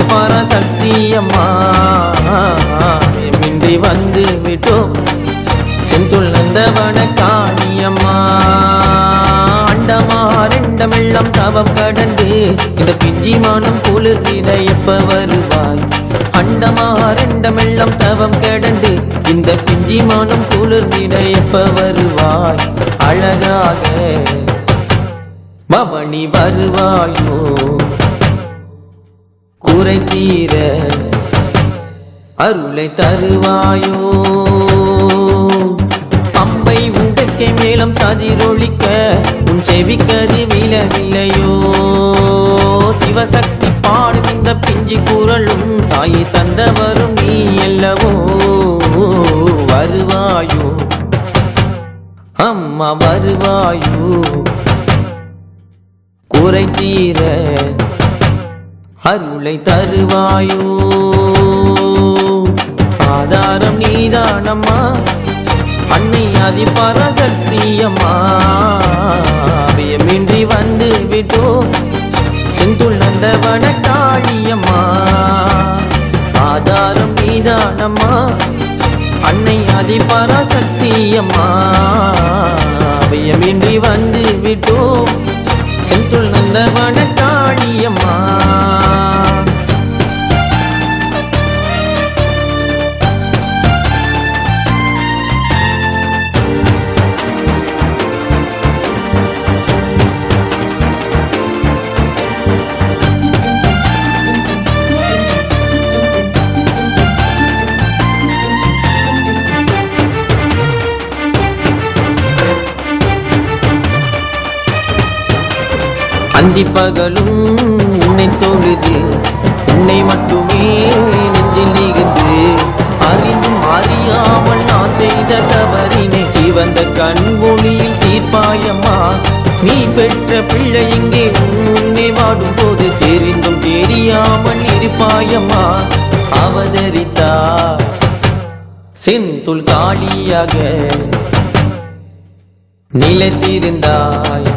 பராசக்தி அம்மா மின்றி வந்து விட்டோம் செந்துள் நந்தவன காணியம்மா அண்டமாரெண்டமெல்லாம் தவம் கடந்து இந்த பிஞ்சி மானம் குளிர்ந்திட எப்ப வருவாய் அண்டமாரெண்டமெல்லாம் தவம் கடந்து இந்த பிஞ்சி மானம் குளிர்ந்திட எப்ப வருவாய் அழகாக பவனி வருவாயோ குறை தீர அருளை தருவாயோ அம்பை உடக்கை மேலும் கதிரொலிக்க உன் செவிக்கது விழவில்லையோ சிவசக்தி பாடும் இந்த பிஞ்சி குரலும் தாயை தந்தவரும் நீ அல்லவோ வருவாயோ அம்மா வருவாயோ குறை தீர அருளை தருவாயோ ஆதாரம் நீதானம்மா அன்னை ஆதி பராசக்தி அம்மா அபயமின்றி வந்து விட்டோ செந்துள் நந்தவன காளியம்மா ஆதாரம் நீதானம்மா அன்னை ஆதி பராசக்தி அம்மா அபயமின்றி வந்து விட்டோ செந்துள் நந்தவன காளியம்மா அந்தி பகலும் உன்னை தொழுது உன்னை மட்டுமே நெஞ்சில் நிகழ்ந்து அறிந்தும் அறியாமல் நான் செய்த தவறினை சிவந்த கண் ஒளியில் தீர்ப்பாயம்மா நீ பெற்ற பிள்ளை இங்கே முன்னே வாடும் போது தெரிந்தும் தெரியாமல் இருப்பாயம்மா அவதரித்தார் செந்துள் காளியாக நிலைத்திருந்தாய்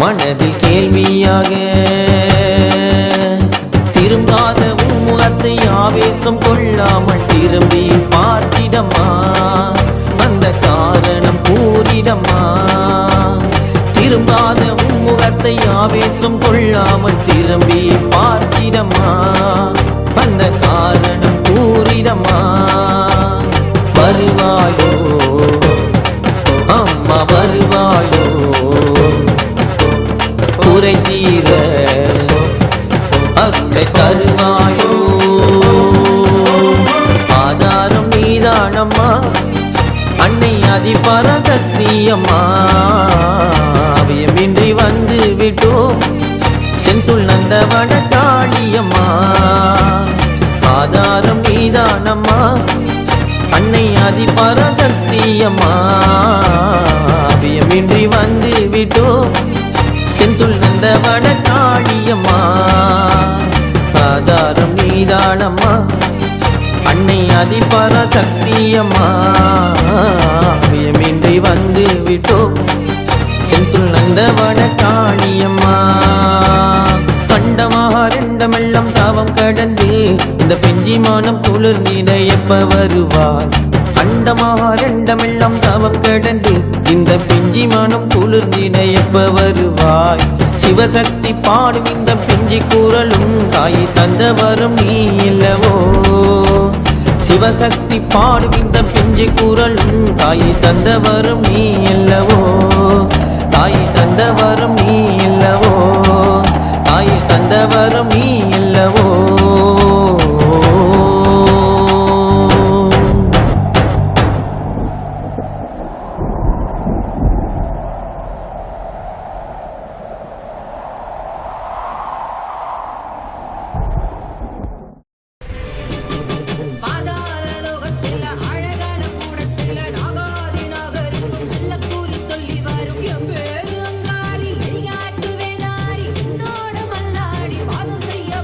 மனதில் கேள்வியாக திரும்பாத முகத்தை ஆவேசம் கொள்ளாமல் திரும்பி பார்த்திடம்மா அந்த காரணம் கூறிடம்மா திரும்பாத முகத்தை ஆவேசம் கொள்ளாமல் திரும்பி பார்த்திடம்மா அந்த காரணம் கூறிடம்மா வருவாயோ அம்மா வருவாயோ குறை தீர அருளை தருவாயோ ஆதாரம் நீதானம்மா அன்னை ஆதி பராசக்தி அம்மா அபயமின்றி வந்து விட்டோ செந்துள் நந்தவன காளியம்மா ஆதாரம் நீதானம்மா அன்னை ஆதி பராசக்தி அம்மா அபயமின்றி வந்து விட்டோ செந்துள் நந்தவன காளியம்மா ஆதாரம் நீதானம்மா அன்னை ஆதி பராசக்தி அம்மா அபயமின்றி வந்து விட்டோ செந்துள் நந்தவன காளியம்மா கண்டமாரெண்டமெல்லாம் தாவம் கடந்து இந்த பிஞ்சி மானம் குளிர்ந்திட எப்ப வருவாய் அண்டமாரெண்டமெல்லாம் தாவம் கடந்து இந்த பிஞ்சி மானம் குளிர்ந்திட எப்ப வருவாய் சிவசக்தி பாடும் இந்த பிஞ்சி குரலும் தாயை தந்தவரும் நீ இல்லவோ சிவசக்தி பாடும் இந்த பிஞ்சி குரலும் தாயை தந்தவரும் நீ இல்லவோ தாயை தந்தவரும் நீ இல்லவோ தாயை தந்தவரும் நீ இல்லவோ சொல்லி வரும் எம்பேரு அங்காரி எரிகாட்டு வேதாரி என்னோட மல்லாடி வாதம் செய்ய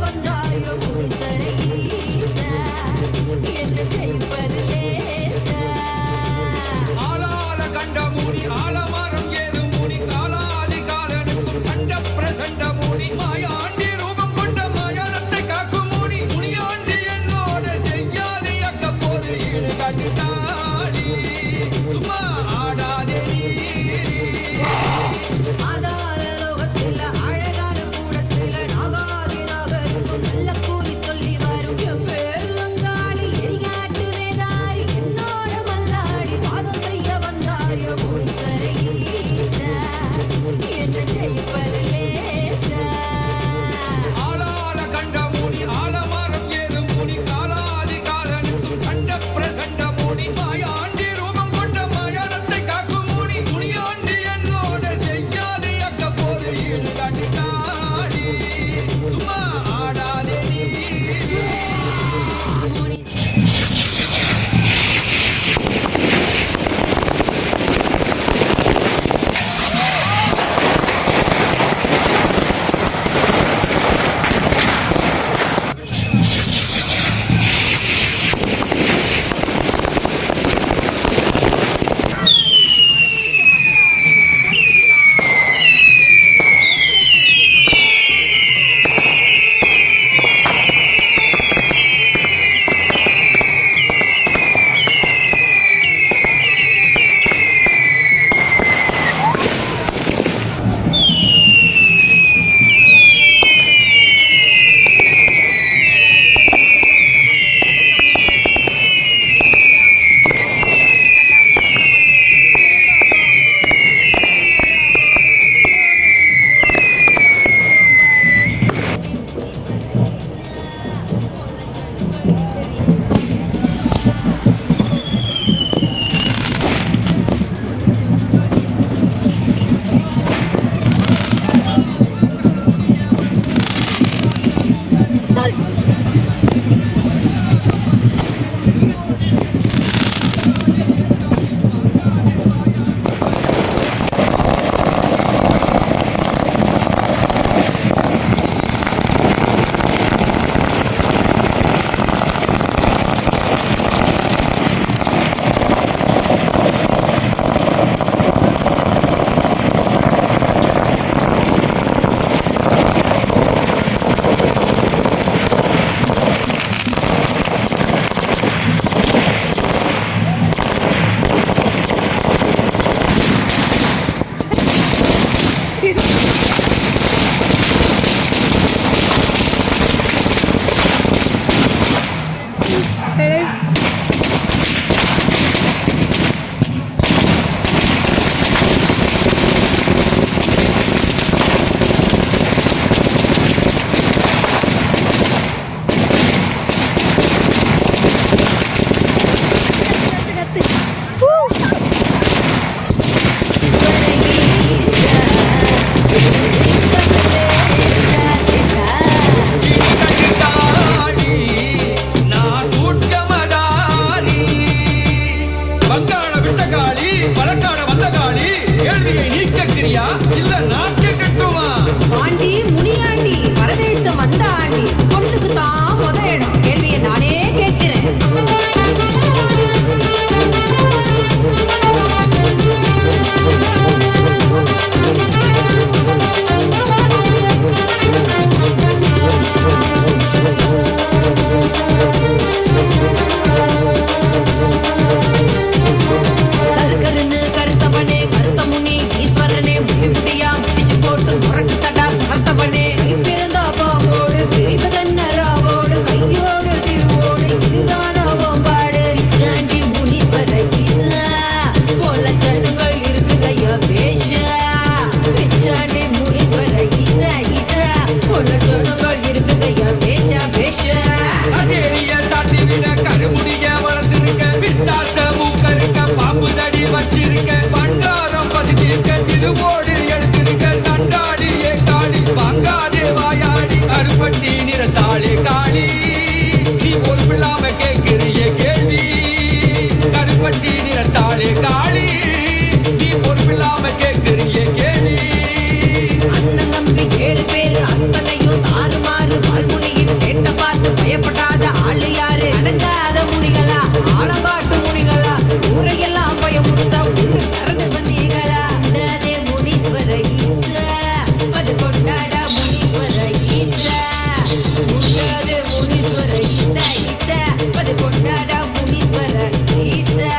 பாலக்கான விட்ட காளி பலக்கான வந்த காளி கேள்வியை நீ கேட்கிறியா இல்ல நான் கேட்கட்டுமா? ஆண்டி முனியாண்டி பரதேசம் வந்த ஆண்டி பொண்ணுக்கு தான் முத இடம். கேள்வியை நானே கேட்கிறேன். கருக்கருன்னு கருத்தவனே கருத்த முனி ஈஸ்வரனே முடி முடியா முடிச்சு போட்டு முரட்டு தடா கருத்தவனே பிறந்தா பாவோடு பிரிந்ததன்னராவோடு கையோடு திருவோடு இதுதான் பாடு சாண்டி முனீஸ்வர ஈசா போல ஜனங்கள் இருக்குதையா பேஷ பிச்சாண்டி முனீஸ்வர ஈசா ஈசா போல ஜனங்கள் இருக்குதையா பேஷ பேஷ அடேரிய சாட்டி விட கருமுடிய வளர்த்திருக்க விசாச மூக்கருக்க பாம்பு தடி வச்சிருக்க பண்டாரம் பசித்திருக்க திருவோடு எடுத்திருக்க சண்டாடி ஏ காளி வாங்காதே வாயாடி அருப்பட்டி நிறத்தாளே காளி நீ பொறுப்பில்லாம கேட்கிறிய கேள்வி கருப்பட்டி நிறத்தாளே காளி நீ பொறுப்பில்லாம கேட்கிறிய கேள்வி அண்ணன் தம்பி 7 பேரு அத்தனையும் தாறுமாறு வாழ்முனியின் சேட்ட பார்த்து பயப்படாத ஆளு யாரு? அடங்காத முனிகளா ஆழங்காட்டு முனிகளா ஊரையெல்லாம் பயமுறுத்த ஊரு கரண்டு வந்தீங்களா? அண்ணாதே முனீஸ்வர ஈசா அது கொண்டாட முனீஸ்வர ஈசா முன்னாதே முனீஸ்வர ஈசா ஈசா அது கொண்டாட முனீஸ்வர ஈசா.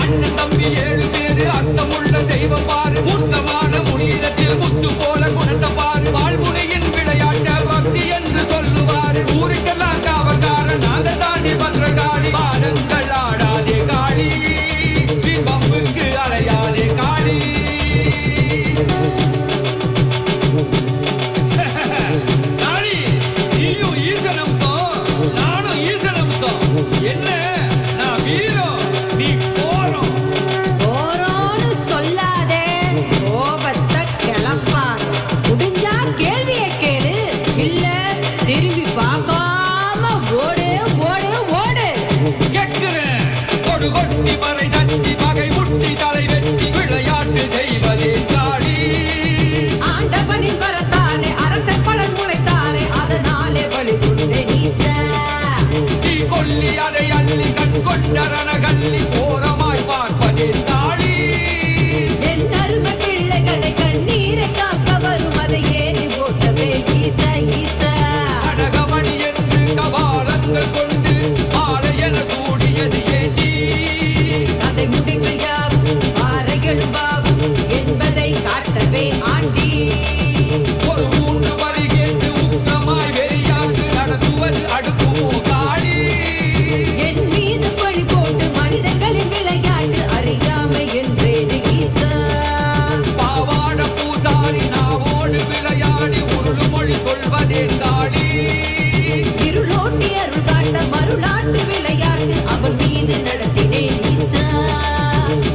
அண்ணன் தம்பி 7 பேரு அர்த்தமுள்ள தெய்வம் பாரு மூர்த்தமான முனியிடத்தில் முத்து போல குணத்தை பாரு வாழ்முனையின் விளையாட்ட பக்தி என்று சொல்லுவாரு ஊருக்கெல்லாம் காவல்கார நாங்க தாண்டி பண்ற காளி பாடங்கள் ஆடாதே காளி பிம்பம்புக்கு அலையாதே காளி காளி நீயும் ஈசனம்சம் நானும் ஈசனம்சம் என்ன நான் வீரம் நீ கோரம் போறோன்னு சொல்லாதே கோபத்தை கிளப்பாத முடிஞ்சா கேள்வியை கேளு இல்ல திரும்பி பார்க்காம ஓடு ஓடு ஓடு. கேட்கிறேன் கொடு கொட்டி மறை தட்டி பகை முட்டி தலை வெட்டி விளையாட்டு செய்வதே காளி ஆண்டவனின் வரத்தானே அரசர் பலன் முளைத்தானே அதனாலே வழி கொண்டே நீசா நீ கொல்லி அதை அள்ளி கண் கொண்ட ரணகல்லி கோரமாய் பார்ப்பதே காளி என் அருமை பிள்ளைகளை கண்ணீரை காக்க வரும் அதை ஏறி போட்டவே ஈசா ஈசா. அடகமணி என்று கபாலங்கள் கொண்டு ஆலையென சூடியது ஏண்டி அதை முடிவில் யாவும் பாறைகளும் பாவும் என்பதை காட்டவே ஆண்டி. ஒரு மூன்று வரி கேட்டு உக்கமாய் வெறியாட்டு நடத்துவது அடுக்குமோ காளி என் மீது பழி போட்டு மனிதர்களின் விளையாட்டு அறியாமை என்றேன் ஈசா. பாவாட பூசாரி நாவோடு விளையாடி உருளு மொழி சொல்வதே காளி இருளோட்டி அருள் காட்ட மருளாட்டு விளையாட்டு அவள் மீது நடத்தினேன் ஈசா.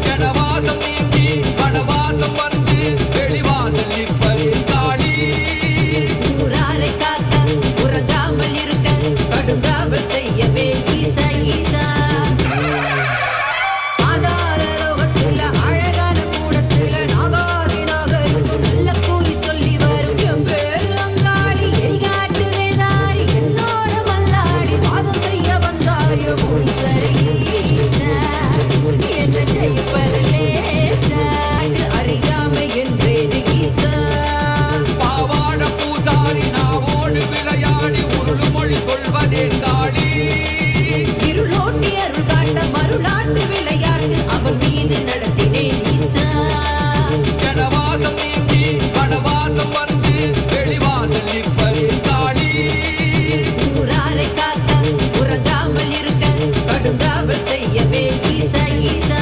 ஜனவாசம் நீங்கி வனவாசம் வந்து வெளிவாசல் நிற்பதே காளி ஊராரை காக்க உறங்காமல் இருக்க கடுங்காவல் செய்யவே ஈசா ஈசா. ஆதார லோகத்துல அழகான கூடத்துல நாகாதி நாகருக்கும் நல்ல கூலி சொல்லி வரும் என் பேரு அங்காடி எரிகாட்டு வேதாரி என்னோட மல்லாடி வாதம் செய்ய வந்தாயோ முனீஸ்வர ஈசா. என்ன ஜெயிப்பது லேசா அறியாமை என்றேன் ஈசா. பாவாட பூசாரி நாவோடு விளையாடி உருளு மொழி சொல்வதே காளி இருளோட்டி அருள் காட்ட மருளாட்டு விளையாட்டு அவள் மீது நடத்தினேன் ஈசா. ஜனவாசம் நீங்கி வனவாசம் வந்து வெளிவாசல் நிற்பதே காளி ஊராரை காக்க உறங்காமல் இருக்க கடுங்காவல் செய்யவே ஈசா ஈசா.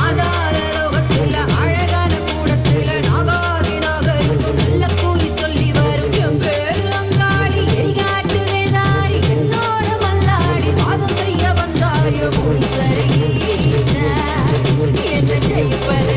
ஆதார லோகத்துல அழகான கூடத்துல நாகாதி நாகருக்கும் நல்ல கூலி சொல்லி வரும் என் பேரு அங்காடி எரிகாட்டு வேதாரி என்னோட மல்லாடி வாதம் செய்ய வந்தாயோ முனீஸ்வர ஈசா. என்ன ஜெயிப்பது